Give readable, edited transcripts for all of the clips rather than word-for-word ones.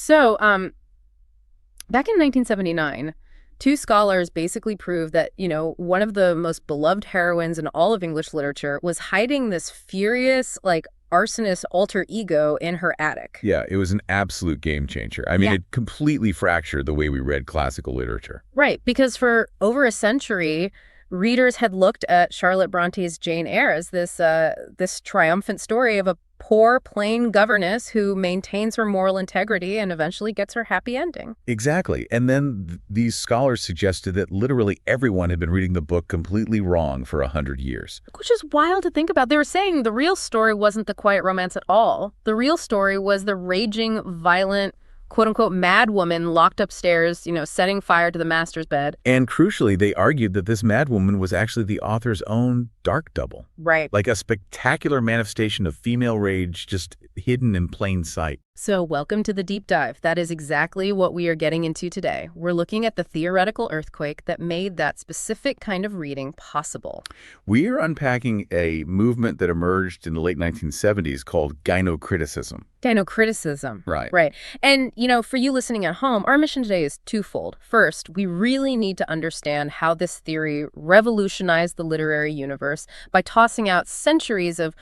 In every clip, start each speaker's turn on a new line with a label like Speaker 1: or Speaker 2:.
Speaker 1: So, back in 1979, two scholars basically proved that, one of the most beloved heroines in all of English literature was hiding this furious, arsonist alter ego in her attic.
Speaker 2: Yeah, it was an absolute game changer. I mean,
Speaker 1: Yeah.
Speaker 2: it completely fractured the way we read classical literature.
Speaker 1: Right, because for over a century, readers had looked at Charlotte Bronte's Jane Eyre as this triumphant story of a poor, plain governess who maintains her moral integrity and eventually gets her happy ending.
Speaker 2: Exactly. And then these scholars suggested that literally everyone had been reading the book completely wrong for 100 years.
Speaker 1: Which is wild to think about. They were saying the real story wasn't the quiet romance at all. The real story was the raging, violent, quote-unquote mad woman locked upstairs, setting fire to the master's bed.
Speaker 2: And crucially, they argued that this madwoman was actually the author's own dark double.
Speaker 1: Right.
Speaker 2: Like a spectacular manifestation of female rage just hidden in plain sight.
Speaker 1: So welcome to the deep dive. That is exactly what we are getting into today. We're looking at the theoretical earthquake that made that specific kind of reading possible.
Speaker 2: We are unpacking a movement that emerged in the late 1970s called Gynocriticism.
Speaker 1: Gynocriticism.
Speaker 2: Right.
Speaker 1: Right. And, for you listening at home, our mission today is twofold. First, we really need to understand how this theory revolutionized the literary universe by tossing out centuries of,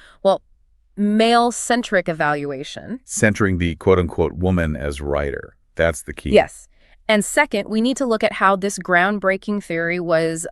Speaker 1: male-centric evaluation.
Speaker 2: Centering the quote-unquote woman as writer. That's the key.
Speaker 1: Yes. And second, we need to look at how this groundbreaking theory was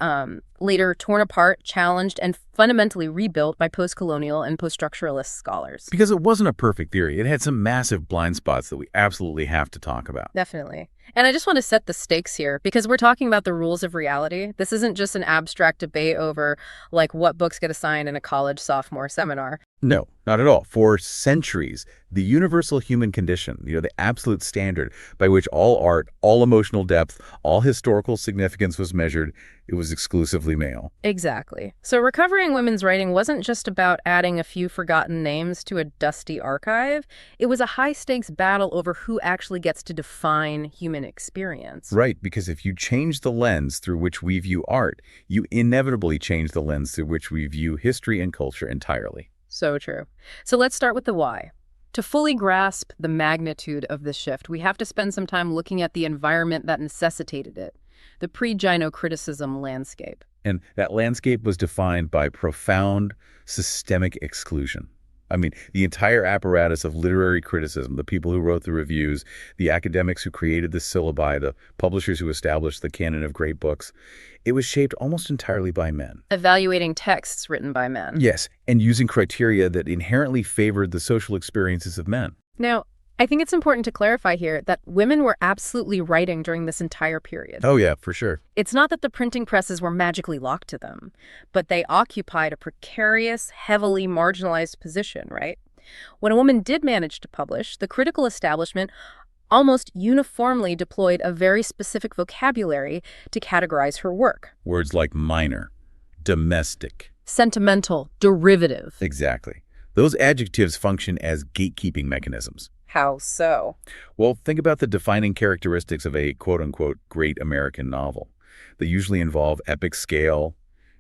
Speaker 1: later torn apart, challenged, and fundamentally rebuilt by post-colonial and post-structuralist scholars.
Speaker 2: Because it wasn't a perfect theory. It had some massive blind spots that we absolutely have to talk about.
Speaker 1: Definitely. And I just want to set the stakes here because we're talking about the rules of reality. This isn't just an abstract debate over what books get assigned in a college sophomore seminar.
Speaker 2: No, not at all. For centuries, the universal human condition, the absolute standard by which all art, all emotional depth, all historical significance was measured, it was exclusively male.
Speaker 1: Exactly. So recovering women's writing wasn't just about adding a few forgotten names to a dusty archive. It was a high-stakes battle over who actually gets to define human experience.
Speaker 2: Right, because if you change the lens through which we view art, you inevitably change the lens through which we view history and culture entirely.
Speaker 1: So true. So let's start with the why. To fully grasp the magnitude of this shift, we have to spend some time looking at the environment that necessitated it, the pre-Gynocriticism landscape.
Speaker 2: And that landscape was defined by profound systemic exclusion. I mean, the entire apparatus of literary criticism, the people who wrote the reviews, the academics who created the syllabi, the publishers who established the canon of great books, it was shaped almost entirely by men.
Speaker 1: Evaluating texts written by men.
Speaker 2: Yes, and using criteria that inherently favored the social experiences of men.
Speaker 1: Now, I think it's important to clarify here that women were absolutely writing during this entire period.
Speaker 2: Oh yeah, for sure.
Speaker 1: It's not that the printing presses were magically locked to them, but they occupied a precarious, heavily marginalized position, right? When a woman did manage to publish, the critical establishment almost uniformly deployed a very specific vocabulary to categorize her work.
Speaker 2: Words like minor, domestic.
Speaker 1: Sentimental, derivative.
Speaker 2: Exactly. Those adjectives function as gatekeeping mechanisms.
Speaker 1: How so?
Speaker 2: Well, think about the defining characteristics of a quote-unquote great American novel. They usually involve epic scale,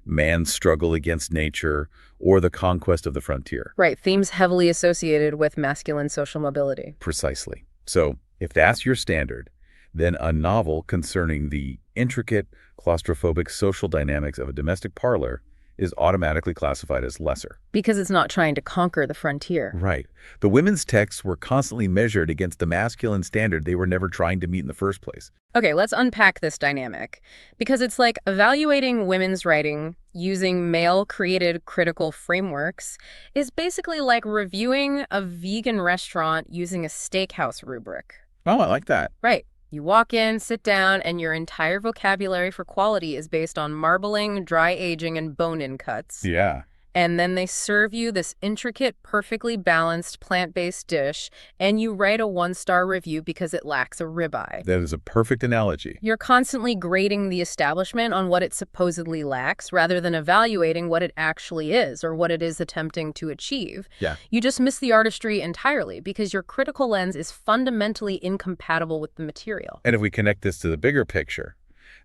Speaker 2: man's struggle against nature, or the conquest of the frontier.
Speaker 1: Right, themes heavily associated with masculine social mobility.
Speaker 2: Precisely. So, if that's your standard, then a novel concerning the intricate, claustrophobic social dynamics of a domestic parlor is automatically classified as lesser.
Speaker 1: Because it's not trying to conquer the frontier.
Speaker 2: Right. The women's texts were constantly measured against the masculine standard they were never trying to meet in the first place.
Speaker 1: Okay, let's unpack this dynamic. Because it's like evaluating women's writing using male-created critical frameworks is basically like reviewing a vegan restaurant using a steakhouse rubric.
Speaker 2: Oh, I like that.
Speaker 1: Right. You walk in, sit down, and your entire vocabulary for quality is based on marbling, dry aging, and bone-in cuts.
Speaker 2: Yeah.
Speaker 1: And then they serve you this intricate, perfectly balanced plant-based dish, and you write a 1-star review because it lacks a ribeye.
Speaker 2: That is a perfect analogy.
Speaker 1: You're constantly grading the establishment on what it supposedly lacks rather than evaluating what it actually is or what it is attempting to achieve.
Speaker 2: Yeah.
Speaker 1: You just miss the artistry entirely because your critical lens is fundamentally incompatible with the material.
Speaker 2: And if we connect this to the bigger picture,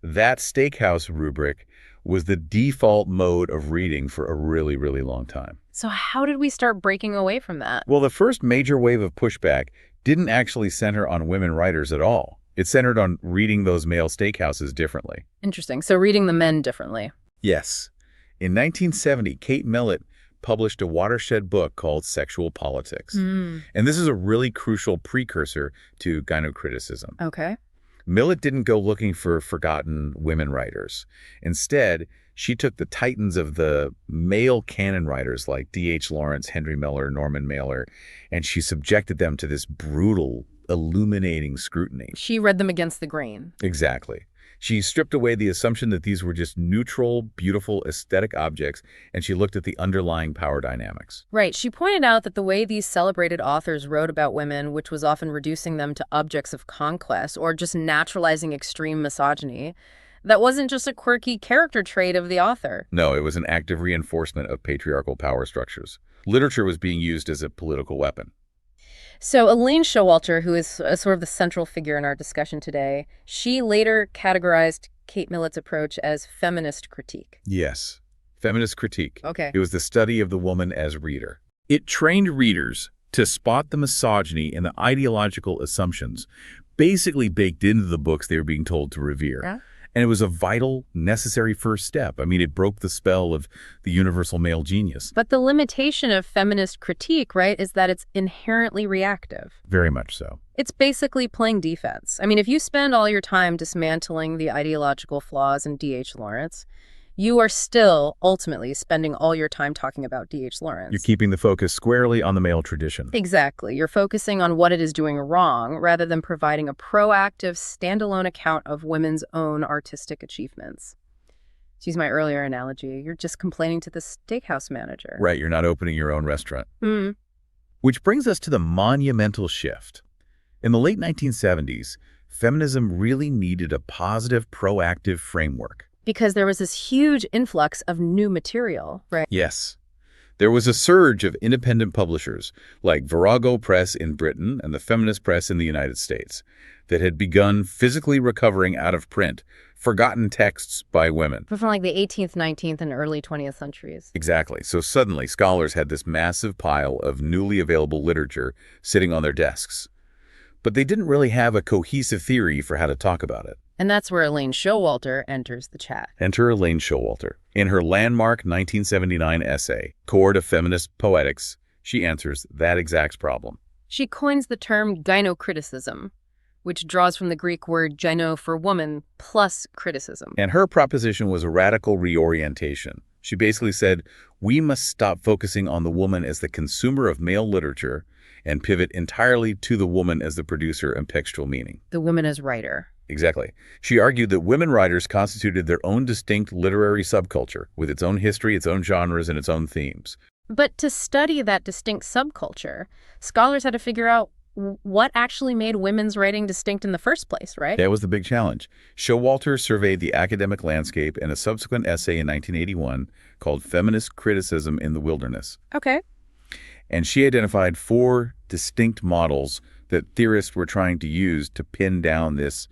Speaker 2: that steakhouse rubric was the default mode of reading for a really, really long time.
Speaker 1: So how did we start breaking away from that?
Speaker 2: Well, the first major wave of pushback didn't actually center on women writers at all. It centered on reading those male steakhouses differently.
Speaker 1: Interesting. So reading the men differently.
Speaker 2: Yes. In 1970, Kate Millett published a watershed book called Sexual Politics. And this is a really crucial precursor to gynocriticism.
Speaker 1: Okay.
Speaker 2: Millett didn't go looking for forgotten women writers. Instead, she took the titans of the male canon writers like D.H. Lawrence, Henry Miller, Norman Mailer, and she subjected them to this brutal, illuminating scrutiny.
Speaker 1: She read them against the grain.
Speaker 2: Exactly. She stripped away the assumption that these were just neutral, beautiful, aesthetic objects, and she looked at the underlying power dynamics.
Speaker 1: Right. She pointed out that the way these celebrated authors wrote about women, which was often reducing them to objects of conquest or just naturalizing extreme misogyny, that wasn't just a quirky character trait of the author.
Speaker 2: No, it was an active reinforcement of patriarchal power structures. Literature was being used as a political weapon.
Speaker 1: So Elaine Showalter, who is sort of the central figure in our discussion today, she later categorized Kate Millett's approach as feminist critique.
Speaker 2: Yes, feminist critique.
Speaker 1: Okay.
Speaker 2: It was the study of the woman as reader. It trained readers to spot the misogyny and the ideological assumptions basically baked into the books they were being told to revere.
Speaker 1: Yeah.
Speaker 2: And it was a vital, necessary first step. I mean, it broke the spell of the universal male genius.
Speaker 1: But the limitation of feminist critique, right, is that it's inherently reactive.
Speaker 2: Very much so.
Speaker 1: It's basically playing defense. I mean, if you spend all your time dismantling the ideological flaws in D.H. Lawrence, you are still ultimately spending all your time talking about D.H. Lawrence.
Speaker 2: You're keeping the focus squarely on the male tradition.
Speaker 1: Exactly. You're focusing on what it is doing wrong rather than providing a proactive, standalone account of women's own artistic achievements. To use my earlier analogy, you're just complaining to the steakhouse manager.
Speaker 2: Right, you're not opening your own restaurant.
Speaker 1: Mm.
Speaker 2: Which brings us to the monumental shift. In the late 1970s, feminism really needed a positive, proactive framework.
Speaker 1: Because there was this huge influx of new material, right?
Speaker 2: Yes. There was a surge of independent publishers like Virago Press in Britain and the Feminist Press in the United States that had begun physically recovering out of print forgotten texts by women.
Speaker 1: From like the 18th, 19th, and early 20th centuries.
Speaker 2: Exactly. So suddenly scholars had this massive pile of newly available literature sitting on their desks. But they didn't really have a cohesive theory for how to talk about it.
Speaker 1: And that's where Elaine Showalter enters the chat.
Speaker 2: Enter Elaine Showalter. In her landmark 1979 essay, Core to Feminist Poetics, she answers that exact problem.
Speaker 1: She coins the term gynocriticism, which draws from the Greek word gyno for woman plus criticism.
Speaker 2: And her proposition was a radical reorientation. She basically said, we must stop focusing on the woman as the consumer of male literature and pivot entirely to the woman as the producer and textual meaning.
Speaker 1: The woman as writer.
Speaker 2: Exactly. She argued that women writers constituted their own distinct literary subculture with its own history, its own genres, and its own themes.
Speaker 1: But to study that distinct subculture, scholars had to figure out what actually made women's writing distinct in the first place, right?
Speaker 2: That was the big challenge. Showalter surveyed the academic landscape in a subsequent essay in 1981 called Feminist Criticism in the Wilderness.
Speaker 1: Okay.
Speaker 2: And she identified 4 distinct models that theorists were trying to use to pin down this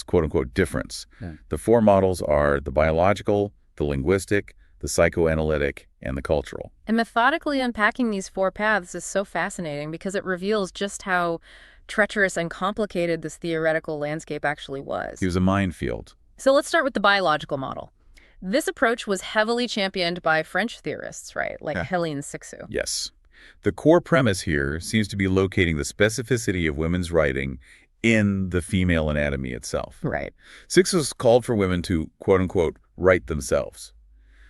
Speaker 2: quote-unquote difference. Yeah. The 4 models are the biological, the linguistic, the psychoanalytic, and the cultural.
Speaker 1: And methodically unpacking these 4 paths is so fascinating because it reveals just how treacherous and complicated this theoretical landscape actually was.
Speaker 2: It was a minefield.
Speaker 1: So let's start with the biological model. This approach was heavily championed by French theorists, right? Like Hélène Cixous.
Speaker 2: Yes. The core premise here seems to be locating the specificity of women's writing in the female anatomy itself.
Speaker 1: Right.
Speaker 2: Cixous called for women to, quote-unquote, write themselves,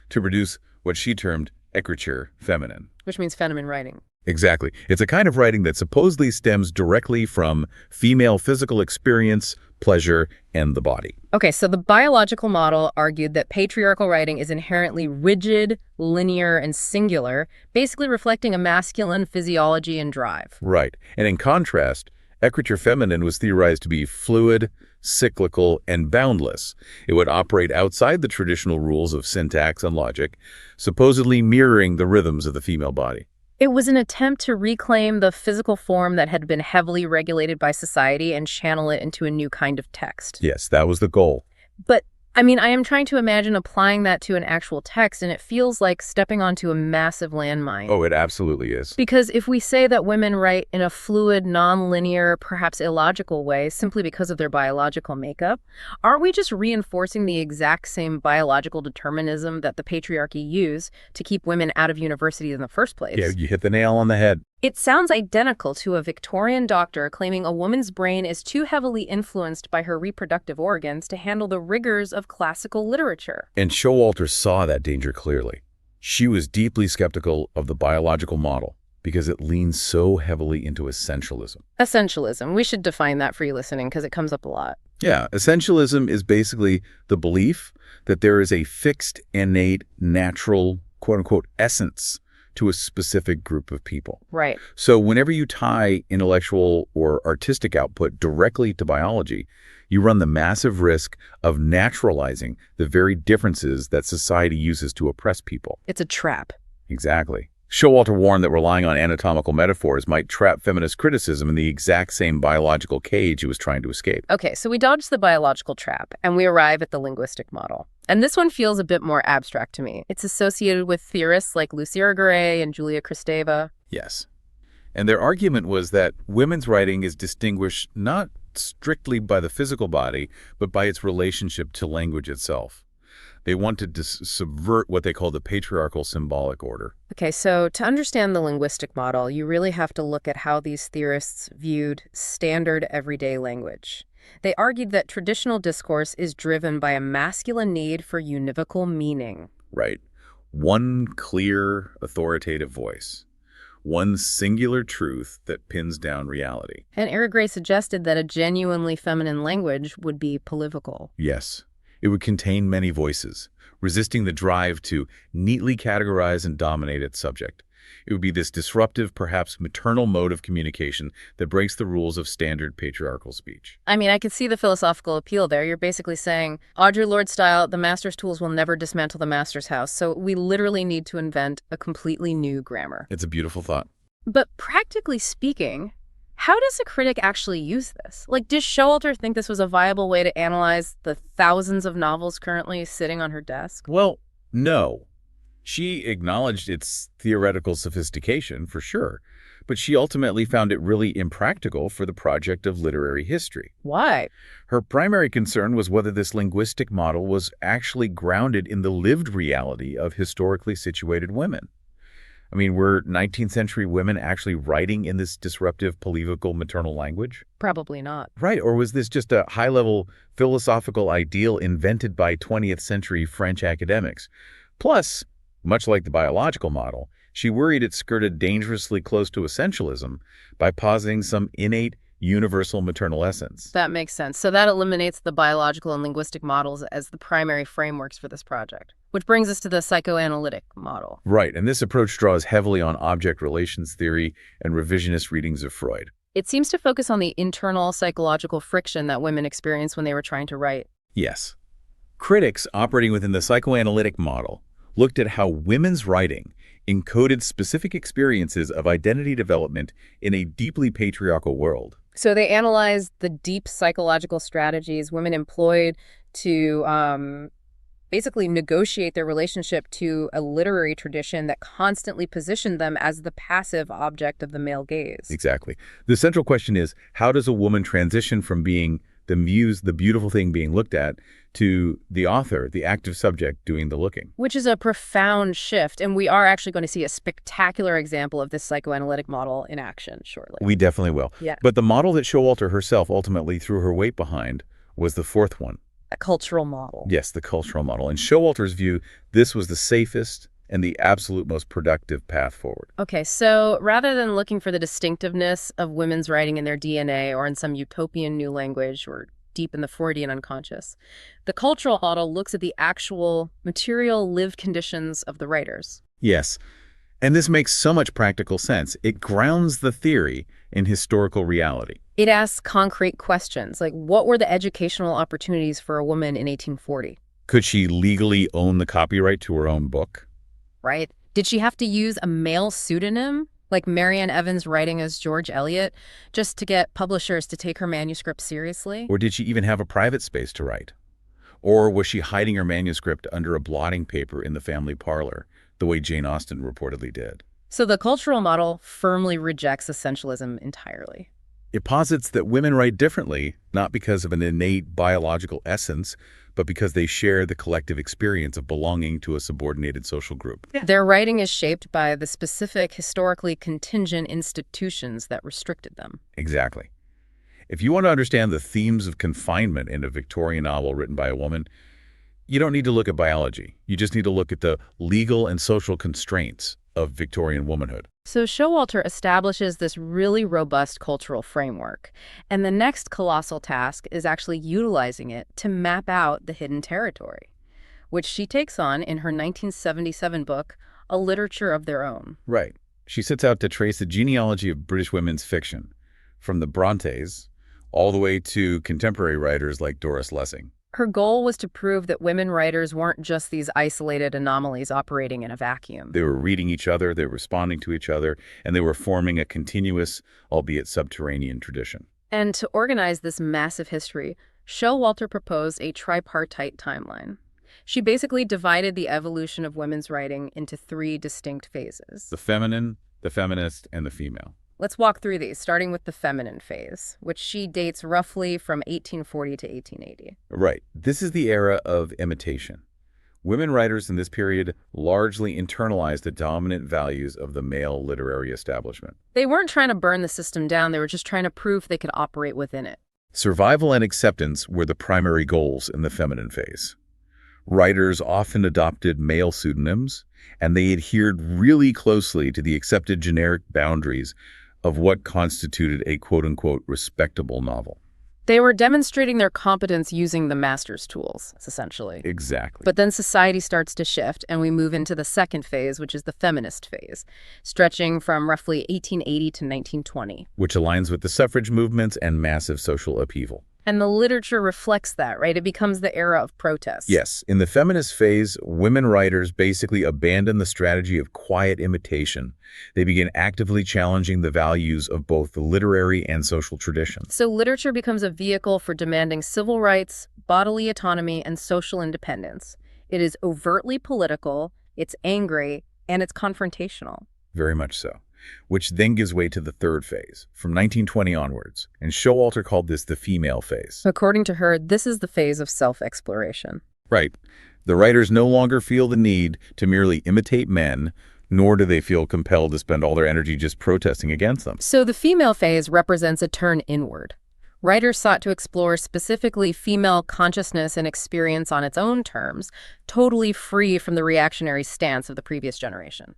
Speaker 2: to produce what she termed écriture féminine.
Speaker 1: Which means feminine writing.
Speaker 2: Exactly. It's a kind of writing that supposedly stems directly from female physical experience, pleasure, and the body.
Speaker 1: Okay, so the biological model argued that patriarchal writing is inherently rigid, linear, and singular, basically reflecting a masculine physiology and drive.
Speaker 2: Right. And in contrast, écriture féminine was theorized to be fluid, cyclical, and boundless. It would operate outside the traditional rules of syntax and logic, supposedly mirroring the rhythms of the female body.
Speaker 1: It was an attempt to reclaim the physical form that had been heavily regulated by society and channel it into a new kind of text.
Speaker 2: Yes, that was the goal.
Speaker 1: But I mean, I am trying to imagine applying that to an actual text, and it feels like stepping onto a massive landmine.
Speaker 2: Oh, it absolutely is.
Speaker 1: Because if we say that women write in a fluid, non-linear, perhaps illogical way simply because of their biological makeup, aren't we just reinforcing the exact same biological determinism that the patriarchy used to keep women out of university in the first place?
Speaker 2: Yeah, you hit the nail on the head.
Speaker 1: It sounds identical to a Victorian doctor claiming a woman's brain is too heavily influenced by her reproductive organs to handle the rigors of classical literature.
Speaker 2: And Showalter saw that danger clearly. She was deeply skeptical of the biological model because it leans so heavily into essentialism.
Speaker 1: Essentialism. We should define that for you listening because it comes up a lot.
Speaker 2: Yeah, essentialism is basically the belief that there is a fixed, innate, natural, quote-unquote, essence to a specific group of people.
Speaker 1: Right.
Speaker 2: So whenever you tie intellectual or artistic output directly to biology, you run the massive risk of naturalizing the very differences that society uses to oppress people.
Speaker 1: It's a trap.
Speaker 2: Exactly. Showalter warned that relying on anatomical metaphors might trap feminist criticism in the exact same biological cage it was trying to escape.
Speaker 1: Okay, so we dodged the biological trap, and we arrive at the linguistic model. And this one feels a bit more abstract to me. It's associated with theorists like Lucy Irigaray and Julia Kristeva.
Speaker 2: Yes. And their argument was that women's writing is distinguished not strictly by the physical body, but by its relationship to language itself. They wanted to subvert what they call the patriarchal symbolic order.
Speaker 1: Okay, so to understand the linguistic model, you really have to look at how these theorists viewed standard everyday language. They argued that traditional discourse is driven by a masculine need for univocal meaning.
Speaker 2: Right. One clear, authoritative voice. One singular truth that pins down reality.
Speaker 1: And Irigaray suggested that a genuinely feminine language would be polyvocal.
Speaker 2: Yes. It would contain many voices, resisting the drive to neatly categorize and dominate its subject. It would be this disruptive, perhaps maternal mode of communication that breaks the rules of standard patriarchal speech.
Speaker 1: I mean, I could see the philosophical appeal there. You're basically saying, Audre Lorde style, the master's tools will never dismantle the master's house. So we literally need to invent a completely new grammar.
Speaker 2: It's a beautiful thought.
Speaker 1: But practically speaking, how does a critic actually use this? Like, does Showalter think this was a viable way to analyze the thousands of novels currently sitting on her desk?
Speaker 2: Well, no. She acknowledged its theoretical sophistication, for sure, but she ultimately found it really impractical for the project of literary history.
Speaker 1: Why?
Speaker 2: Her primary concern was whether this linguistic model was actually grounded in the lived reality of historically situated women. I mean, were 19th century women actually writing in this disruptive polyvocal maternal language?
Speaker 1: Probably not.
Speaker 2: Right, or was this just a high-level philosophical ideal invented by 20th century French academics? Plus, much like the biological model, she worried it skirted dangerously close to essentialism by positing some innate, universal maternal essence.
Speaker 1: That makes sense. So that eliminates the biological and linguistic models as the primary frameworks for this project. Which brings us to the psychoanalytic model.
Speaker 2: Right, and this approach draws heavily on object relations theory and revisionist readings of Freud.
Speaker 1: It seems to focus on the internal psychological friction that women experience when they were trying to write.
Speaker 2: Yes. Critics operating within the psychoanalytic model looked at how women's writing encoded specific experiences of identity development in a deeply patriarchal world.
Speaker 1: So they analyzed the deep psychological strategies women employed to basically negotiate their relationship to a literary tradition that constantly positioned them as the passive object of the male gaze.
Speaker 2: Exactly. The central question is, how does a woman transition from being the muse, the beautiful thing being looked at, to the author, the active subject doing the looking?
Speaker 1: Which is a profound shift, and we are actually going to see a spectacular example of this psychoanalytic model in action shortly.
Speaker 2: We definitely will.
Speaker 1: Yeah.
Speaker 2: But the model that Showalter herself ultimately threw her weight behind was the fourth one.
Speaker 1: A cultural model.
Speaker 2: Yes, the cultural model. In Showalter's view, this was the safest and the absolute most productive path forward.
Speaker 1: Okay, so rather than looking for the distinctiveness of women's writing in their DNA or in some utopian new language or deep in the Freudian unconscious, the cultural model looks at the actual material lived conditions of the writers.
Speaker 2: Yes, and this makes so much practical sense. It grounds the theory in historical reality.
Speaker 1: It asks concrete questions, like what were the educational opportunities for a woman in 1840?
Speaker 2: Could she legally own the copyright to her own book?
Speaker 1: Right? Did she have to use a male pseudonym, like Marianne Evans writing as George Eliot, just to get publishers to take her manuscript seriously?
Speaker 2: Or did she even have a private space to write? Or was she hiding her manuscript under a blotting paper in the family parlor, the way Jane Austen reportedly did?
Speaker 1: So the cultural model firmly rejects essentialism entirely.
Speaker 2: It posits that women write differently, not because of an innate biological essence, but because they share the collective experience of belonging to a subordinated social group.
Speaker 1: Yeah. Their writing is shaped by the specific, historically contingent institutions that restricted them.
Speaker 2: Exactly. If you want to understand the themes of confinement in a Victorian novel written by a woman, you don't need to look at biology. You just need to look at the legal and social constraints of Victorian womanhood.
Speaker 1: So Showalter establishes this really robust cultural framework, and the next colossal task is actually utilizing it to map out the hidden territory, which she takes on in her 1977 book, A Literature of Their Own.
Speaker 2: Right. She sets out to trace the genealogy of British women's fiction, from the Brontes all the way to contemporary writers like Doris Lessing.
Speaker 1: Her goal was to prove that women writers weren't just these isolated anomalies operating in a vacuum.
Speaker 2: They were reading each other, they were responding to each other, and they were forming a continuous, albeit subterranean, tradition.
Speaker 1: And to organize this massive history, Showalter proposed a tripartite timeline. She basically divided the evolution of women's writing into three distinct phases.
Speaker 2: The feminine, the feminist, and the female.
Speaker 1: Let's walk through these, starting with the feminine phase, which she dates roughly from 1840 to 1880.
Speaker 2: Right. This is the era of imitation. Women writers in this period largely internalized the dominant values of the male literary establishment.
Speaker 1: They weren't trying to burn the system down, they were just trying to prove they could operate within it.
Speaker 2: Survival and acceptance were the primary goals in the feminine phase. Writers often adopted male pseudonyms, and they adhered really closely to the accepted generic boundaries of what constituted a quote-unquote respectable novel.
Speaker 1: They were demonstrating their competence using the master's tools, essentially.
Speaker 2: Exactly.
Speaker 1: But then society starts to shift, and we move into the second phase, which is the feminist phase, stretching from roughly 1880 to 1920.
Speaker 2: Which aligns with the suffrage movements and massive social upheaval.
Speaker 1: And the literature reflects that, right? It becomes the era of protest.
Speaker 2: Yes. In the feminist phase, women writers basically abandon the strategy of quiet imitation. They begin actively challenging the values of both the literary and social traditions.
Speaker 1: So literature becomes a vehicle for demanding civil rights, bodily autonomy, and social independence. It is overtly political, it's angry, and it's confrontational.
Speaker 2: Very much so. Which then gives way to the third phase, from 1920 onwards, and Showalter called this the female phase.
Speaker 1: According to her, this is the phase of self-exploration.
Speaker 2: Right. The writers no longer feel the need to merely imitate men, nor do they feel compelled to spend all their energy just protesting against them.
Speaker 1: So the female phase represents a turn inward. Writers sought to explore specifically female consciousness and experience on its own terms, totally free from the reactionary stance of the previous generation.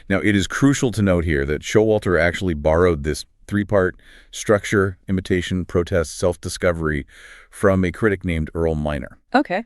Speaker 2: Now, it is crucial to note here that Showalter actually borrowed this three-part structure, imitation, protest, self-discovery from a critic named Earl Minor.
Speaker 1: Okay.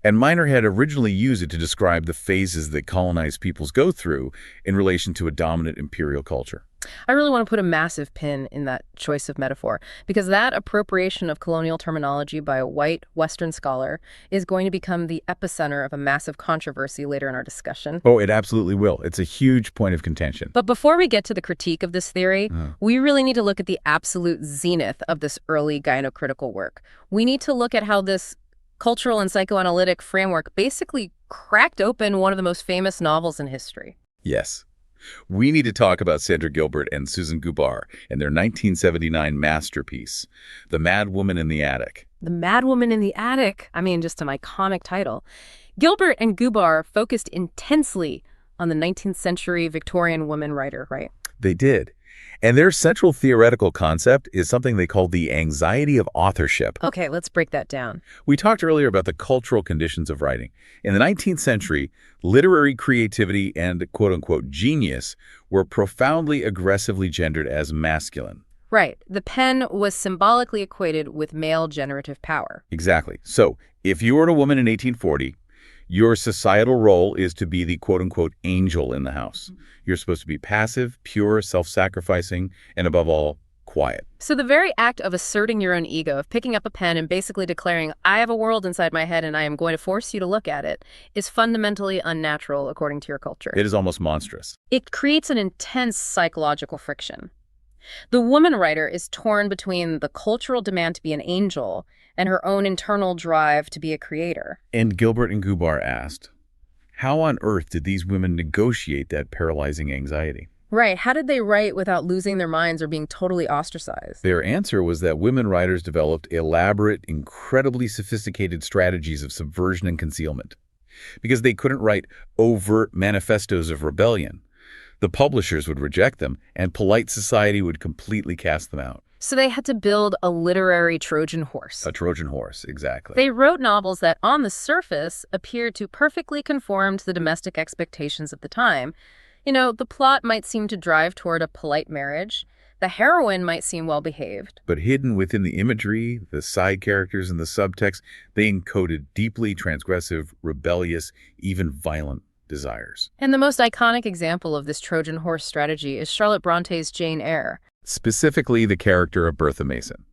Speaker 2: And Minor had originally used it to describe the phases that colonized peoples go through in relation to a dominant imperial culture.
Speaker 1: I really want to put a massive pin in that choice of metaphor, because that appropriation of colonial terminology by a white Western scholar is going to become the epicenter of a massive controversy later in our discussion.
Speaker 2: Oh, it absolutely will. It's a huge point of contention.
Speaker 1: But before we get to the critique of this theory, we really need to look at the absolute zenith of this early gynocritical work. We need to look at how this cultural and psychoanalytic framework basically cracked open one of the most famous novels in history.
Speaker 2: Yes. We need to talk about Sandra Gilbert and Susan Gubar and their 1979 masterpiece, The Mad Woman in the Attic.
Speaker 1: The Mad Woman in the Attic. I mean, just an iconic title. Gilbert and Gubar focused intensely on the 19th century Victorian woman writer, right?
Speaker 2: They did. And their central theoretical concept is something they call the anxiety of authorship.
Speaker 1: Okay, let's break that down.
Speaker 2: We talked earlier about the cultural conditions of writing. In the 19th century, literary creativity and quote-unquote genius were profoundly aggressively gendered as masculine.
Speaker 1: Right. The pen was symbolically equated with male generative power.
Speaker 2: Exactly. So if you were a woman in 1840, your societal role is to be the quote-unquote angel in the house. You're supposed to be passive, pure, self-sacrificing, and above all, quiet.
Speaker 1: So the very act of asserting your own ego, of picking up a pen and basically declaring, I have a world inside my head and I am going to force you to look at it, is fundamentally unnatural according to your culture.
Speaker 2: It is almost monstrous.
Speaker 1: It creates an intense psychological friction. The woman writer is torn between the cultural demand to be an angel and her own internal drive to be a creator.
Speaker 2: And Gilbert and Gubar asked, how on earth did these women negotiate that paralyzing anxiety?
Speaker 1: Right. How did they write without losing their minds or being totally ostracized?
Speaker 2: Their answer was that women writers developed elaborate, incredibly sophisticated strategies of subversion and concealment. Because they couldn't write overt manifestos of rebellion, the publishers would reject them, and polite society would completely cast them out.
Speaker 1: So they had to build a literary Trojan horse.
Speaker 2: A Trojan horse, exactly.
Speaker 1: They wrote novels that, on the surface, appeared to perfectly conform to the domestic expectations of the time. You know, the plot might seem to drive toward a polite marriage. The heroine might seem well-behaved.
Speaker 2: But hidden within the imagery, the side characters, and the subtext, they encoded deeply transgressive, rebellious, even violent desires.
Speaker 1: And the most iconic example of this Trojan horse strategy is Charlotte Bronte's Jane Eyre.
Speaker 2: Specifically, the character of Bertha Mason.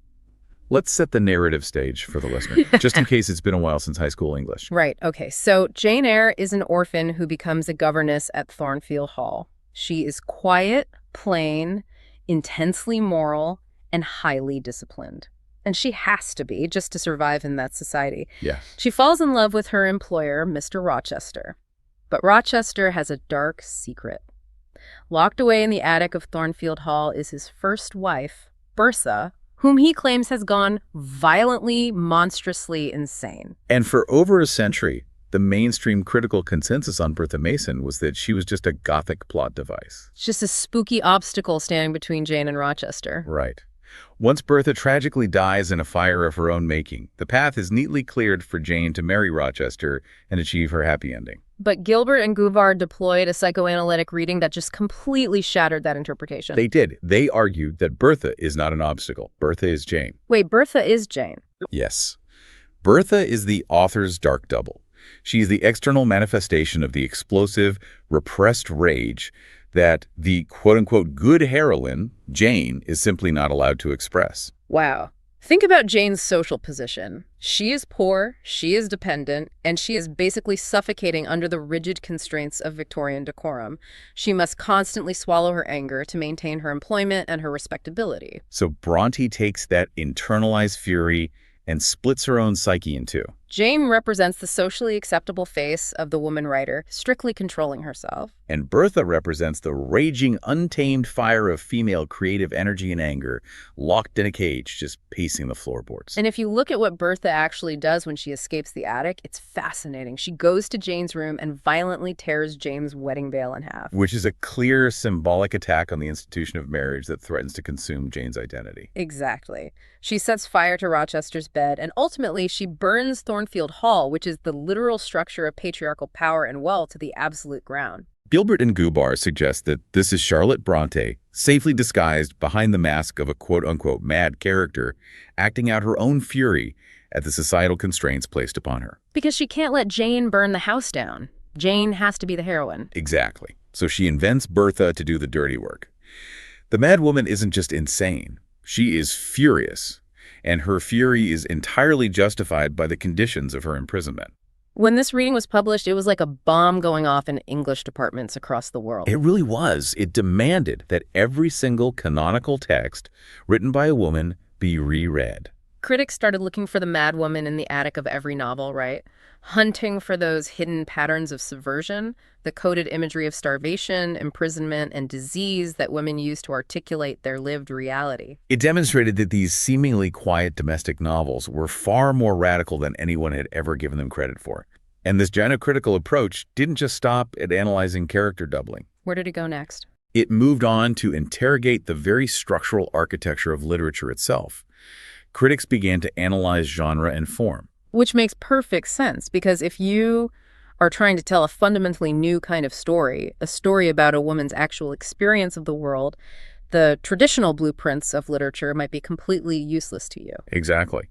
Speaker 2: Let's set the narrative stage for the listener, just in case it's been a while since high school English.
Speaker 1: Right, okay. So Jane Eyre is an orphan who becomes a governess at Thornfield Hall. She is quiet, plain, intensely moral, and highly disciplined. And she has to be, just to survive in that society.
Speaker 2: Yeah.
Speaker 1: She falls in love with her employer, Mr. Rochester. But Rochester has a dark secret. Locked away in the attic of Thornfield Hall is his first wife, Bertha, whom he claims has gone violently, monstrously insane.
Speaker 2: And for over a century, the mainstream critical consensus on Bertha Mason was that she was just a Gothic plot device.
Speaker 1: It's just a spooky obstacle standing between Jane and Rochester.
Speaker 2: Right. Once Bertha tragically dies in a fire of her own making, the path is neatly cleared for Jane to marry Rochester and achieve her happy ending.
Speaker 1: But Gilbert and Guvar deployed a psychoanalytic reading that just completely shattered that interpretation.
Speaker 2: They did. They argued that Bertha is not an obstacle. Bertha is Jane.
Speaker 1: Wait, Bertha is Jane?
Speaker 2: Yes. Bertha is the author's dark double. She is the external manifestation of the explosive, repressed rage that the quote-unquote good heroine, Jane, is simply not allowed to express.
Speaker 1: Wow. Think about Jane's social position. She is poor, she is dependent, and she is basically suffocating under the rigid constraints of Victorian decorum. She must constantly swallow her anger to maintain her employment and her respectability.
Speaker 2: So Bronte takes that internalized fury and splits her own psyche in two.
Speaker 1: Jane represents the socially acceptable face of the woman writer, strictly controlling herself.
Speaker 2: And Bertha represents the raging, untamed fire of female creative energy and anger, locked in a cage, just pacing the floorboards.
Speaker 1: And if you look at what Bertha actually does when she escapes the attic, it's fascinating. She goes to Jane's room and violently tears Jane's wedding veil in half.
Speaker 2: Which is a clear symbolic attack on the institution of marriage that threatens to consume Jane's identity.
Speaker 1: Exactly. She sets fire to Rochester's bed, and ultimately she burns Thornfield Hall, which is the literal structure of patriarchal power and wealth, to the absolute ground.
Speaker 2: Gilbert and Gubar suggest that this is Charlotte Bronte, safely disguised behind the mask of a quote-unquote mad character, acting out her own fury at the societal constraints placed upon her.
Speaker 1: Because she can't let Jane burn the house down. Jane has to be the heroine.
Speaker 2: Exactly. So she invents Bertha to do the dirty work. The mad woman isn't just insane. She is furious, and her fury is entirely justified by the conditions of her imprisonment.
Speaker 1: When this reading was published, it was like a bomb going off in English departments across the world.
Speaker 2: It really was. It demanded that every single canonical text written by a woman be reread.
Speaker 1: Critics started looking for the mad woman in the attic of every novel, right? Hunting for those hidden patterns of subversion, the coded imagery of starvation, imprisonment, and disease that women use to articulate their lived reality.
Speaker 2: It demonstrated that these seemingly quiet domestic novels were far more radical than anyone had ever given them credit for. And this gynocritical approach didn't just stop at analyzing character doubling.
Speaker 1: Where did it go next?
Speaker 2: It moved on to interrogate the very structural architecture of literature itself. Critics began to analyze genre and form.
Speaker 1: Which makes perfect sense, because if you are trying to tell a fundamentally new kind of story, a story about a woman's actual experience of the world, the traditional blueprints of literature might be completely useless to you.
Speaker 2: Exactly.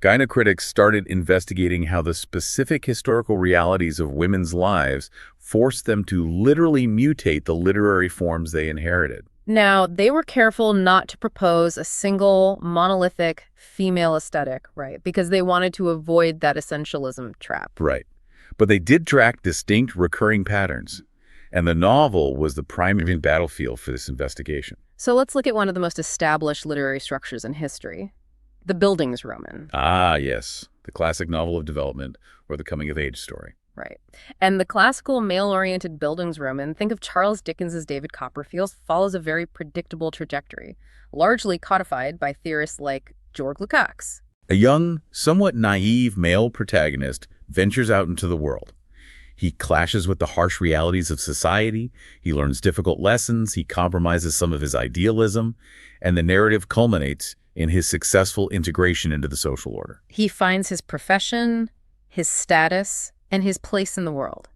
Speaker 2: Gynocritics started investigating how the specific historical realities of women's lives forced them to literally mutate the literary forms they inherited.
Speaker 1: Now, they were careful not to propose a single, monolithic female aesthetic, right? Because they wanted to avoid that essentialism trap.
Speaker 2: Right. But they did track distinct recurring patterns. And the novel was the primary battlefield for this investigation.
Speaker 1: So let's look at one of the most established literary structures in history, the Bildungsroman.
Speaker 2: Ah, yes, the classic novel of development or the coming-of-age story.
Speaker 1: Right. And the classical male-oriented Bildungsroman, think of Charles Dickens's David Copperfield, follows a very predictable trajectory, largely codified by theorists like George Lukács.
Speaker 2: A young, somewhat naive male protagonist ventures out into the world. He clashes with the harsh realities of society, he learns difficult lessons, he compromises some of his idealism, and the narrative culminates in his successful integration into the social order.
Speaker 1: He finds his profession, his status, and his place in the world.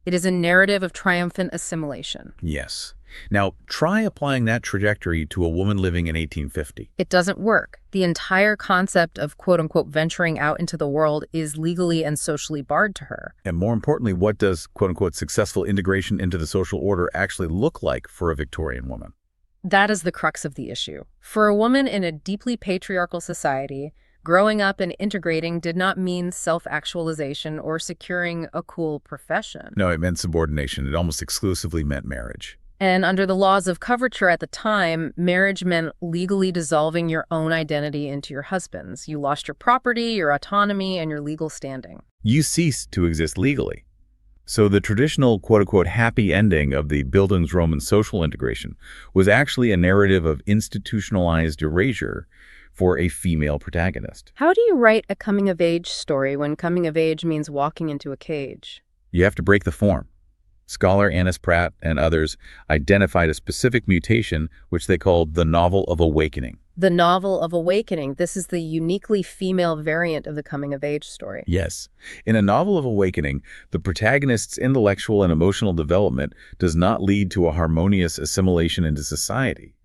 Speaker 1: It is a narrative of triumphant assimilation.
Speaker 2: Yes. Now, try applying that trajectory to a woman living in 1850.
Speaker 1: It doesn't work. The entire concept of quote-unquote venturing out into the world is legally and socially barred to her.
Speaker 2: And more importantly, what does quote-unquote successful integration into the social order actually look like for a Victorian woman?
Speaker 1: That is the crux of the issue. For a woman in a deeply patriarchal society, growing up and integrating did not mean self-actualization or securing a cool profession.
Speaker 2: No, it meant subordination. It almost exclusively meant marriage.
Speaker 1: And under the laws of coverture at the time, marriage meant legally dissolving your own identity into your husband's. You lost your property, your autonomy, and your legal standing.
Speaker 2: You ceased to exist legally. So the traditional quote-unquote happy ending of the Bildungsroman social integration was actually a narrative of institutionalized erasure for a female protagonist.
Speaker 1: How do you write a coming-of-age story when coming of age means walking into a cage?
Speaker 2: You have to break the form. Scholar Annis Pratt and others identified a specific mutation which they called the novel of awakening.
Speaker 1: The novel of awakening. This is the uniquely female variant of the coming-of-age story.
Speaker 2: Yes. In a novel of awakening, the protagonist's intellectual and emotional development does not lead to a harmonious assimilation into society.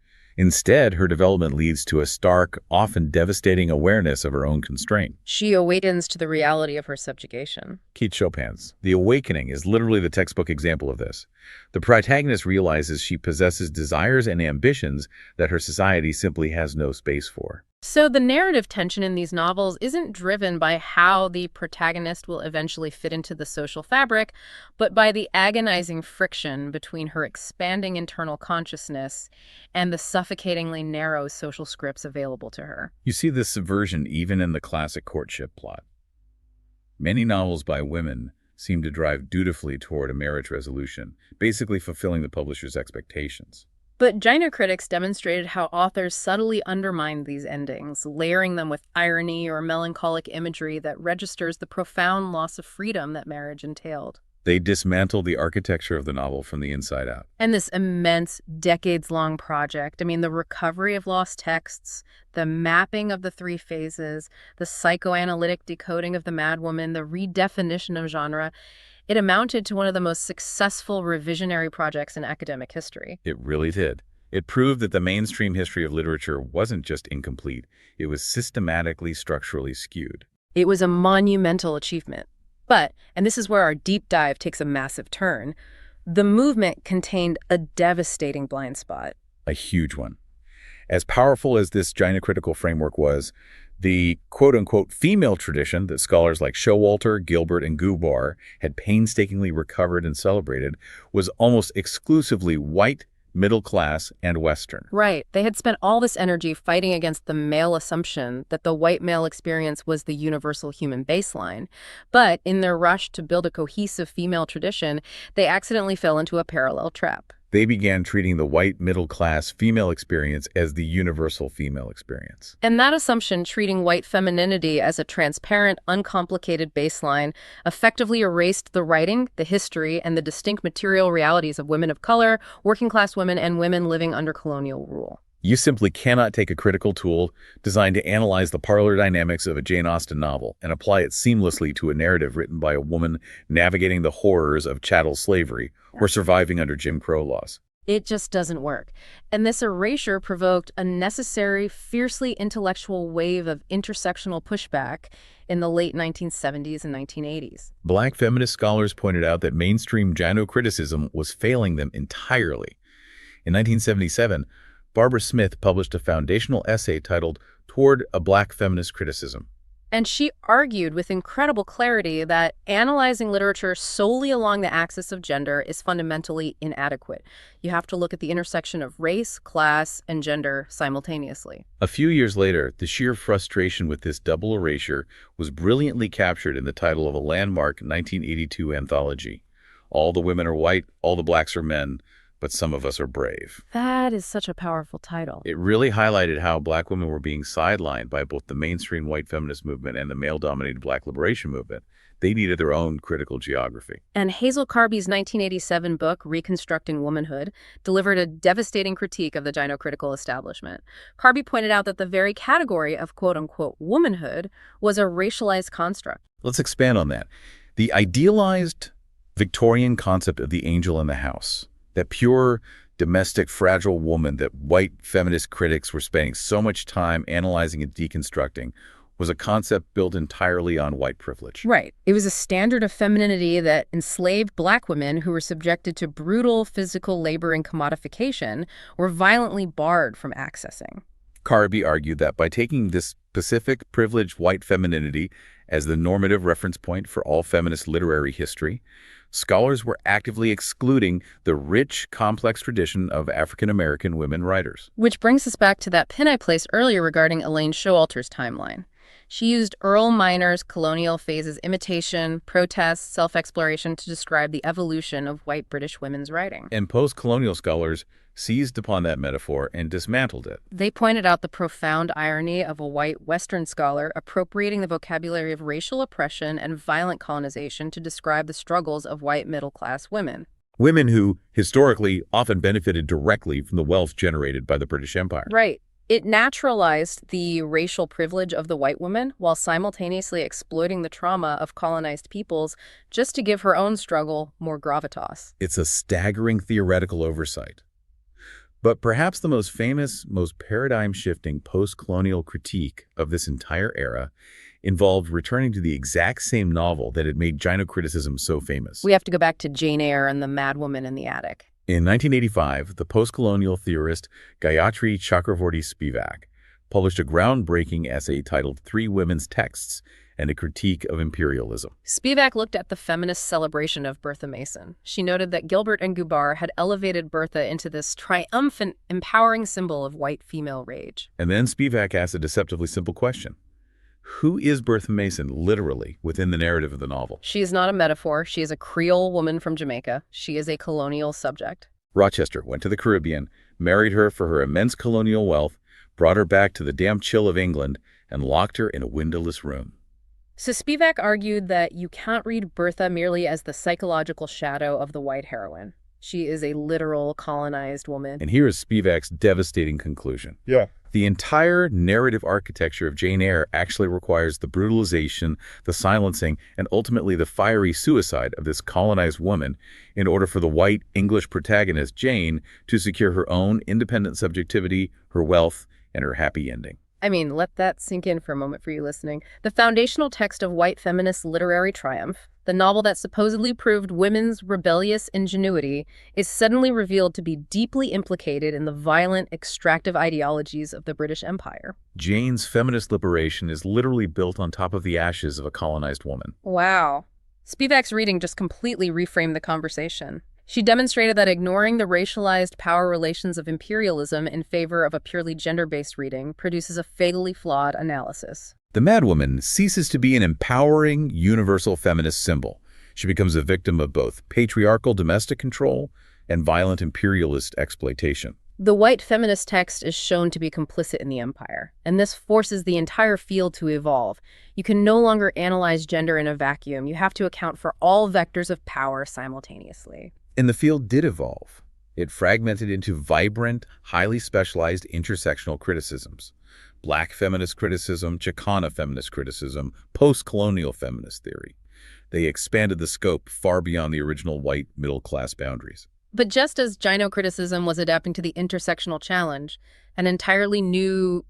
Speaker 2: Instead, her development leads to a stark, often devastating awareness of her own constraint.
Speaker 1: She awakens to the reality of her subjugation.
Speaker 2: Keith Chopin's The Awakening is literally the textbook example of this. The protagonist realizes she possesses desires and ambitions that her society simply has no space for.
Speaker 1: So the narrative tension in these novels isn't driven by how the protagonist will eventually fit into the social fabric, but by the agonizing friction between her expanding internal consciousness and the suffocatingly narrow social scripts available to her.
Speaker 2: You see this subversion even in the classic courtship plot. Many novels by women seem to drive dutifully toward a marriage resolution, basically fulfilling the publisher's expectations.
Speaker 1: But gynocritics demonstrated how authors subtly undermined these endings, layering them with irony or melancholic imagery that registers the profound loss of freedom that marriage entailed.
Speaker 2: They dismantled the architecture of the novel from the inside out.
Speaker 1: And this immense, decades-long project, the recovery of lost texts, the mapping of the three phases, the psychoanalytic decoding of the madwoman, the redefinition of genre, it amounted to one of the most successful revisionary projects in academic history.
Speaker 2: It really did. It proved that the mainstream history of literature wasn't just incomplete, it was systematically, structurally skewed.
Speaker 1: It was a monumental achievement. But, and this is where our deep dive takes a massive turn, the movement contained a devastating blind spot.
Speaker 2: A huge one. As powerful as this gynocritical framework was, the quote-unquote female tradition that scholars like Showalter, Gilbert, and Gubar had painstakingly recovered and celebrated was almost exclusively white, middle class, and Western.
Speaker 1: Right. They had spent all this energy fighting against the male assumption that the white male experience was the universal human baseline. But in their rush to build a cohesive female tradition, they accidentally fell into a parallel trap.
Speaker 2: They began treating the white middle-class female experience as the universal female experience.
Speaker 1: And that assumption, treating white femininity as a transparent, uncomplicated baseline, effectively erased the writing, the history, and the distinct material realities of women of color, working-class women, and women living under colonial rule.
Speaker 2: You simply cannot take a critical tool designed to analyze the parlor dynamics of a Jane Austen novel and apply it seamlessly to a narrative written by a woman navigating the horrors of chattel slavery or surviving under Jim Crow laws.
Speaker 1: It just doesn't work. And this erasure provoked a necessary, fiercely intellectual wave of intersectional pushback in the late 1970s and 1980s.
Speaker 2: Black feminist scholars pointed out that mainstream gynocriticism was failing them entirely. In 1977, Barbara Smith published a foundational essay titled Toward a Black Feminist Criticism.
Speaker 1: And she argued with incredible clarity that analyzing literature solely along the axis of gender is fundamentally inadequate. You have to look at the intersection of race, class, and gender simultaneously.
Speaker 2: A few years later, the sheer frustration with this double erasure was brilliantly captured in the title of a landmark 1982 anthology. All the women are white, all the blacks are men, but some of us are brave.
Speaker 1: That is such a powerful title.
Speaker 2: It really highlighted how black women were being sidelined by both the mainstream white feminist movement and the male-dominated black liberation movement. They needed their own critical geography.
Speaker 1: And Hazel Carby's 1987 book, Reconstructing Womanhood, delivered a devastating critique of the gynocritical establishment. Carby pointed out that the very category of quote-unquote womanhood was a racialized construct.
Speaker 2: Let's expand on that. The idealized Victorian concept of the angel in the house, that pure, domestic, fragile woman that white feminist critics were spending so much time analyzing and deconstructing, was a concept built entirely on white privilege.
Speaker 1: Right. It was a standard of femininity that enslaved black women who were subjected to brutal physical labor and commodification were violently barred from accessing.
Speaker 2: Carby argued that by taking this specific privileged white femininity as the normative reference point for all feminist literary history, scholars were actively excluding the rich, complex tradition of African-American women writers.
Speaker 1: Which brings us back to that pin I placed earlier regarding Elaine Showalter's timeline. She used Earl Minor's colonial phases imitation, protest, self-exploration to describe the evolution of white British women's writing.
Speaker 2: And post-colonial scholars seized upon that metaphor and dismantled it.
Speaker 1: They pointed out the profound irony of a white Western scholar appropriating the vocabulary of racial oppression and violent colonization to describe the struggles of white middle-class women.
Speaker 2: Women who, historically, often benefited directly from the wealth generated by the British Empire.
Speaker 1: Right. It naturalized the racial privilege of the white woman while simultaneously exploiting the trauma of colonized peoples just to give her own struggle more gravitas.
Speaker 2: It's a staggering theoretical oversight. But perhaps the most famous, most paradigm-shifting post-colonial critique of this entire era involved returning to the exact same novel that had made gynocriticism so famous.
Speaker 1: We have to go back to Jane Eyre and the Mad Woman in the Attic.
Speaker 2: In 1985, the post-colonial theorist Gayatri Chakravorty Spivak published a groundbreaking essay titled Three Women's Texts and a Critique of Imperialism.
Speaker 1: Spivak looked at the feminist celebration of Bertha Mason. She noted that Gilbert and Gubar had elevated Bertha into this triumphant, empowering symbol of white female rage.
Speaker 2: And then Spivak asked a deceptively simple question. Who is Bertha Mason, literally, within the narrative of the novel?
Speaker 1: She is not a metaphor. She is a Creole woman from Jamaica. She is a colonial subject.
Speaker 2: Rochester went to the Caribbean, married her for her immense colonial wealth, brought her back to the damp chill of England, and locked her in a windowless room.
Speaker 1: So Spivak argued that you can't read Bertha merely as the psychological shadow of the white heroine. She is a literal colonized woman.
Speaker 2: And here is Spivak's devastating conclusion. The entire narrative architecture of Jane Eyre actually requires the brutalization, the silencing, and ultimately the fiery suicide of this colonized woman in order for the white English protagonist, Jane, to secure her own independent subjectivity, her wealth, and her happy ending.
Speaker 1: I mean, let that sink in for a moment for you listening. The foundational text of white feminist literary triumph, the novel that supposedly proved women's rebellious ingenuity, is suddenly revealed to be deeply implicated in the violent, extractive ideologies of the British Empire.
Speaker 2: Jane's feminist liberation is literally built on top of the ashes of a colonized woman.
Speaker 1: Wow. Spivak's reading just completely reframed the conversation. She demonstrated that ignoring the racialized power relations of imperialism in favor of a purely gender-based reading produces a fatally flawed analysis.
Speaker 2: The madwoman ceases to be an empowering, universal feminist symbol. She becomes a victim of both patriarchal domestic control and violent imperialist exploitation.
Speaker 1: The white feminist text is shown to be complicit in the empire, and this forces the entire field to evolve. You can no longer analyze gender in a vacuum. You have to account for all vectors of power simultaneously.
Speaker 2: And the field did evolve. It fragmented into vibrant, highly specialized intersectional criticisms. Black feminist criticism, Chicana feminist criticism, post-colonial feminist theory. They expanded the scope far beyond the original white middle-class boundaries.
Speaker 1: But just as gynocriticism was adapting to the intersectional challenge, an entirely new,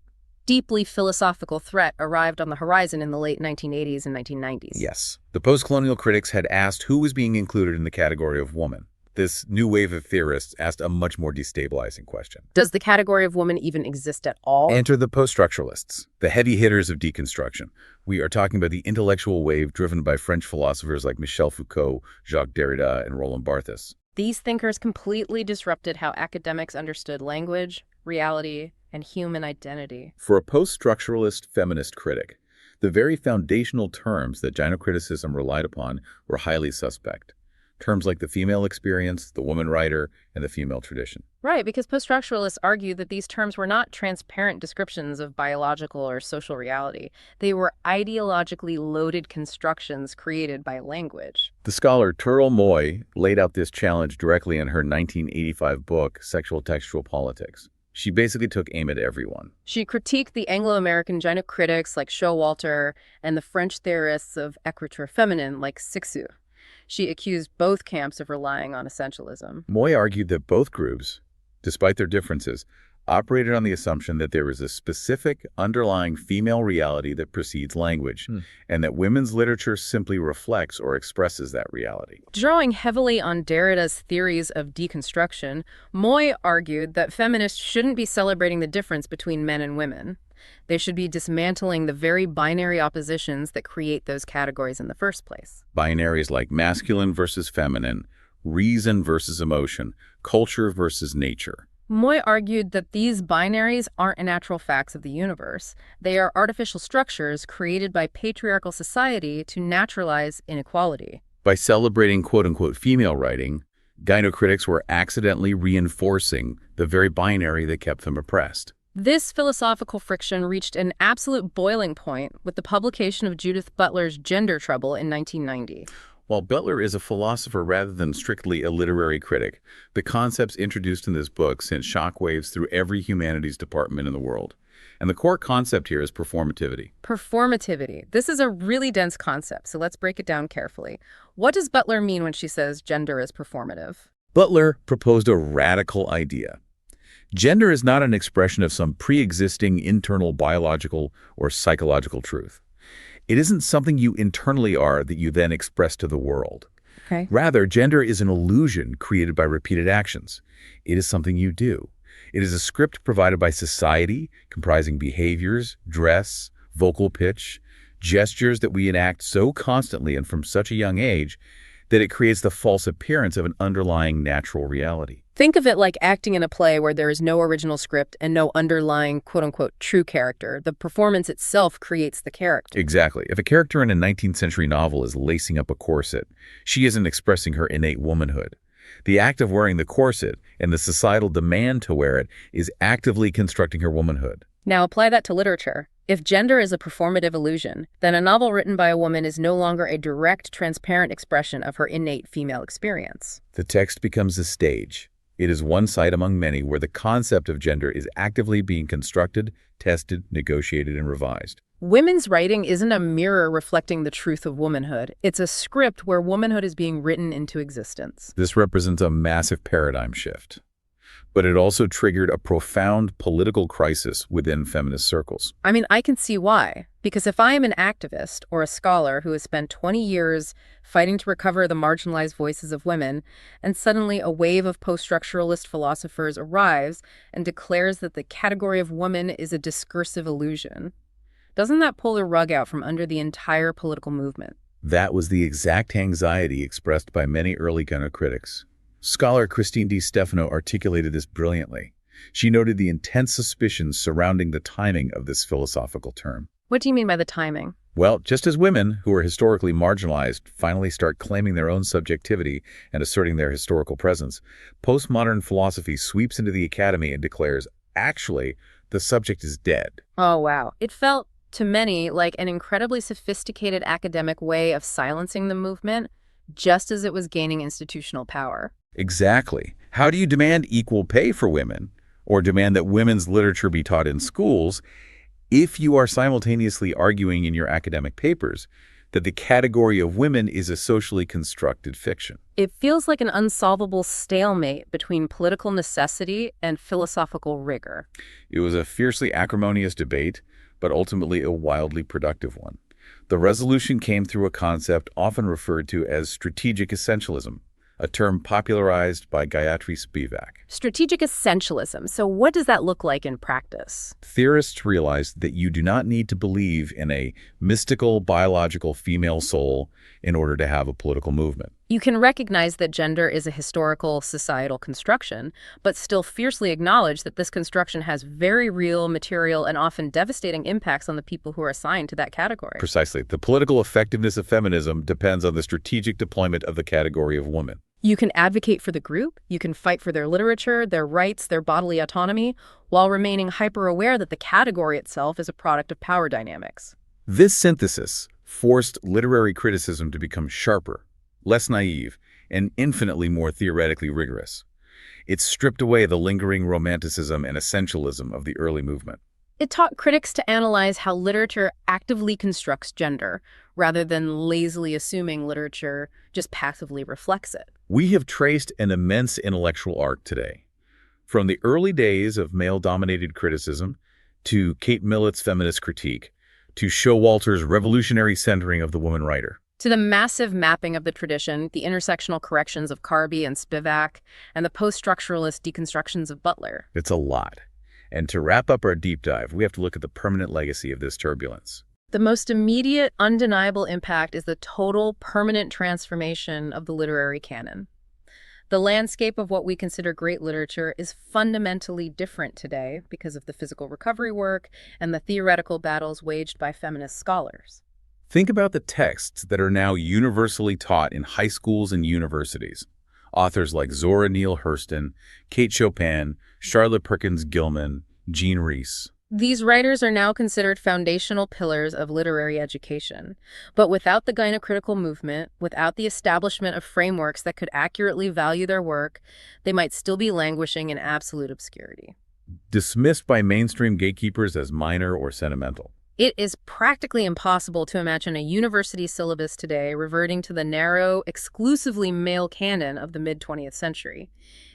Speaker 1: deeply philosophical threat arrived on the horizon in the late 1980s and 1990s.
Speaker 2: Yes. The post-colonial critics had asked who was being included in the category of woman. this new wave of theorists asked a much more destabilizing question.
Speaker 1: Does the category of woman even exist at all?
Speaker 2: Enter the post-structuralists, the heavy hitters of deconstruction. We are talking about the intellectual wave driven by French philosophers like Michel Foucault, Jacques Derrida, and Roland Barthes.
Speaker 1: These thinkers completely disrupted how academics understood language, reality, and human identity.
Speaker 2: For a post-structuralist feminist critic, the very foundational terms that gynocriticism relied upon were highly suspect. Terms like the female experience, the woman writer, and the female tradition.
Speaker 1: Right, because post-structuralists argued that these terms were not transparent descriptions of biological or social reality. They were ideologically loaded constructions created by language.
Speaker 2: The scholar Turl Moy laid out this challenge directly in her 1985 book, Sexual Textual Politics. She basically took aim at everyone.
Speaker 1: She critiqued the Anglo-American gynocritics like Showalter and the French theorists of écriture féminine like Cixous. She accused both camps of relying on essentialism.
Speaker 2: Moy argued that both groups, despite their differences, operated on the assumption that there is a specific underlying female reality that precedes language, and that women's literature simply reflects or expresses that reality.
Speaker 1: Drawing heavily on Derrida's theories of deconstruction, Moy argued that feminists shouldn't be celebrating the difference between men and women. They should be dismantling the very binary oppositions that create those categories in the first place.
Speaker 2: Binaries like masculine versus feminine, reason versus emotion, culture versus nature.
Speaker 1: Moy argued that these binaries aren't natural facts of the universe. They are artificial structures created by patriarchal society to naturalize inequality.
Speaker 2: By celebrating quote-unquote female writing, gynocritics were accidentally reinforcing the very binary that kept them oppressed.
Speaker 1: This philosophical friction reached an absolute boiling point with the publication of Judith Butler's Gender Trouble in 1990.
Speaker 2: While Butler is a philosopher rather than strictly a literary critic, the concepts introduced in this book sent shockwaves through every humanities department in the world. And the core concept here is performativity.
Speaker 1: Performativity. This is a really dense concept, so let's break it down carefully. What does Butler mean when she says gender is performative?
Speaker 2: Butler proposed a radical idea. Gender is not an expression of some pre-existing internal biological or psychological truth. It isn't something you internally are that you then express to the world.
Speaker 1: Okay.
Speaker 2: Rather, gender is an illusion created by repeated actions. It is something you do. It is a script provided by society, comprising behaviors, dress, vocal pitch, gestures that we enact so constantly and from such a young age that it creates the false appearance of an underlying natural reality.
Speaker 1: Think of it like acting in a play where there is no original script and no underlying quote-unquote true character. The performance itself creates the character.
Speaker 2: Exactly. If a character in a 19th century novel is lacing up a corset, she isn't expressing her innate womanhood. The act of wearing the corset and the societal demand to wear it is actively constructing her womanhood.
Speaker 1: Now apply that to literature. If gender is a performative illusion, then a novel written by a woman is no longer a direct, transparent expression of her innate female experience.
Speaker 2: The text becomes a stage. It is one site among many where the concept of gender is actively being constructed, tested, negotiated, and revised.
Speaker 1: Women's writing isn't a mirror reflecting the truth of womanhood. It's a script where womanhood is being written into existence.
Speaker 2: This represents a massive paradigm shift. But it also triggered a profound political crisis within feminist circles.
Speaker 1: I mean, I can see why. Because if I am an activist or a scholar who has spent 20 years fighting to recover the marginalized voices of women, and suddenly a wave of post-structuralist philosophers arrives and declares that the category of woman is a discursive illusion, doesn't that pull the rug out from under the entire political movement?
Speaker 2: That was the exact anxiety expressed by many early gynocritics. Scholar Christine D. Stefano articulated this brilliantly. She noted the intense suspicions surrounding the timing of this philosophical term.
Speaker 1: What do you mean by the timing?
Speaker 2: Well, just as women, who are historically marginalized, finally start claiming their own subjectivity and asserting their historical presence, postmodern philosophy sweeps into the academy and declares, actually, the subject is dead.
Speaker 1: Oh, wow. It felt, to many, like an incredibly sophisticated academic way of silencing the movement, just as it was gaining institutional power.
Speaker 2: Exactly. How do you demand equal pay for women, or demand that women's literature be taught in schools, if you are simultaneously arguing in your academic papers that the category of women is a socially constructed fiction?
Speaker 1: It feels like an unsolvable stalemate between political necessity and philosophical rigor.
Speaker 2: It was a fiercely acrimonious debate, but ultimately a wildly productive one. The resolution came through a concept often referred to as strategic essentialism, a term popularized by Gayatri Spivak.
Speaker 1: Strategic essentialism. So what does that look like in practice?
Speaker 2: Theorists realized that you do not need to believe in a mystical, biological female soul in order to have a political movement.
Speaker 1: You can recognize that gender is a historical, societal construction, but still fiercely acknowledge that this construction has very real, material, and often devastating impacts on the people who are assigned to that category.
Speaker 2: Precisely. The political effectiveness of feminism depends on the strategic deployment of the category of woman.
Speaker 1: You can advocate for the group, you can fight for their literature, their rights, their bodily autonomy, while remaining hyper-aware that the category itself is a product of power dynamics.
Speaker 2: This synthesis forced literary criticism to become sharper, less naive, and infinitely more theoretically rigorous. It stripped away the lingering romanticism and essentialism of the early movement.
Speaker 1: It taught critics to analyze how literature actively constructs gender, rather than lazily assuming literature just passively reflects it.
Speaker 2: We have traced an immense intellectual arc today. From the early days of male-dominated criticism, to Kate Millett's feminist critique, to Showalter's revolutionary centering of the woman writer.
Speaker 1: To the massive mapping of the tradition, the intersectional corrections of Carby and Spivak, and the post-structuralist deconstructions of Butler.
Speaker 2: It's a lot. And to wrap up our deep dive, we have to look at the permanent legacy of this turbulence.
Speaker 1: The most immediate, undeniable impact is the total, permanent transformation of the literary canon. The landscape of what we consider great literature is fundamentally different today because of the physical recovery work and the theoretical battles waged by feminist scholars.
Speaker 2: Think about the texts that are now universally taught in high schools and universities. Authors like Zora Neale Hurston, Kate Chopin, Charlotte Perkins Gilman, Jean Rhys.
Speaker 1: These writers are now considered foundational pillars of literary education. But without the gynocritical movement, without the establishment of frameworks that could accurately value their work, they might still be languishing in absolute obscurity.
Speaker 2: Dismissed by mainstream gatekeepers as minor or sentimental.
Speaker 1: It is practically impossible to imagine a university syllabus today reverting to the narrow, exclusively male canon of the mid-20th century.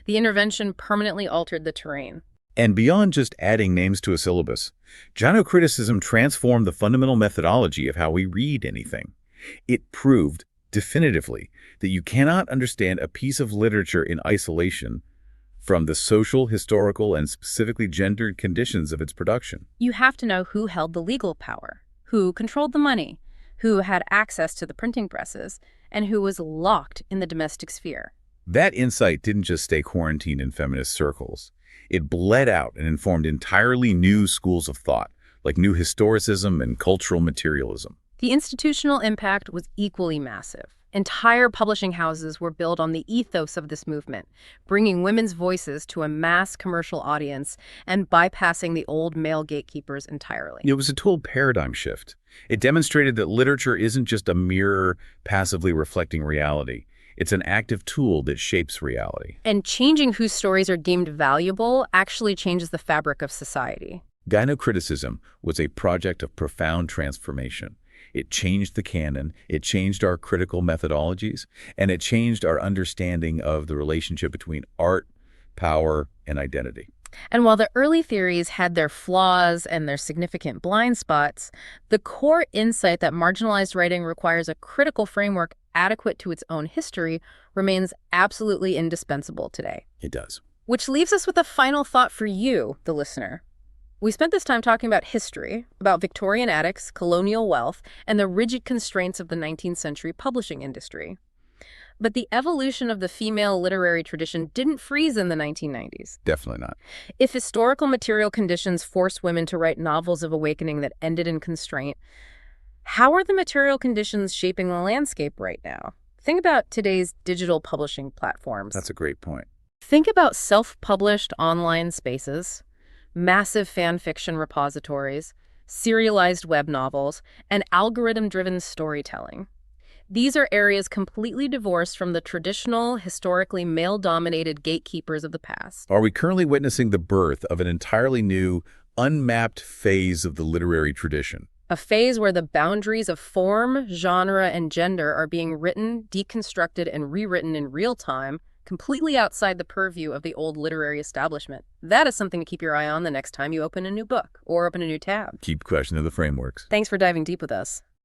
Speaker 1: The intervention permanently altered the terrain.
Speaker 2: And beyond just adding names to a syllabus, gynocriticism transformed the fundamental methodology of how we read anything. It proved, definitively, that you cannot understand a piece of literature in isolation from the social, historical, and specifically gendered conditions of its production.
Speaker 1: You have to know who held the legal power, who controlled the money, who had access to the printing presses, and who was locked in the domestic sphere.
Speaker 2: That insight didn't just stay quarantined in feminist circles. It bled out and informed entirely new schools of thought, like new historicism and cultural materialism.
Speaker 1: The institutional impact was equally massive. Entire publishing houses were built on the ethos of this movement, bringing women's voices to a mass commercial audience and bypassing the old male gatekeepers entirely.
Speaker 2: It was a total paradigm shift. It demonstrated that literature isn't just a mirror passively reflecting reality. It's an active tool that shapes reality.
Speaker 1: And changing whose stories are deemed valuable actually changes the fabric of society.
Speaker 2: Gynocriticism was a project of profound transformation. It changed the canon, it changed our critical methodologies, and it changed our understanding of the relationship between art, power, and identity.
Speaker 1: And while the early theories had their flaws and their significant blind spots, the core insight that marginalized writing requires a critical framework adequate to its own history remains absolutely indispensable today.
Speaker 2: It does.
Speaker 1: Which leaves us with a final thought for you, the listener. We spent this time talking about history, about Victorian attics, colonial wealth, and the rigid constraints of the 19th century publishing industry. But the evolution of the female literary tradition didn't freeze in the 1990s.
Speaker 2: Definitely not.
Speaker 1: If historical material conditions forced women to write novels of awakening that ended in constraint, how are the material conditions shaping the landscape right now? Think about today's digital publishing platforms.
Speaker 2: That's a great point.
Speaker 1: Think about self-published online spaces, massive fan fiction repositories, serialized web novels, and algorithm-driven storytelling. These are areas completely divorced from the traditional, historically male-dominated gatekeepers of the past.
Speaker 2: Are we currently witnessing the birth of an entirely new, unmapped phase of the literary tradition?
Speaker 1: A phase where the boundaries of form, genre, and gender are being written, deconstructed, and rewritten in real time, completely outside the purview of the old literary establishment. That is something to keep your eye on the next time you open a new book or open a new tab.
Speaker 2: Keep questioning the frameworks.
Speaker 1: Thanks for diving deep with us.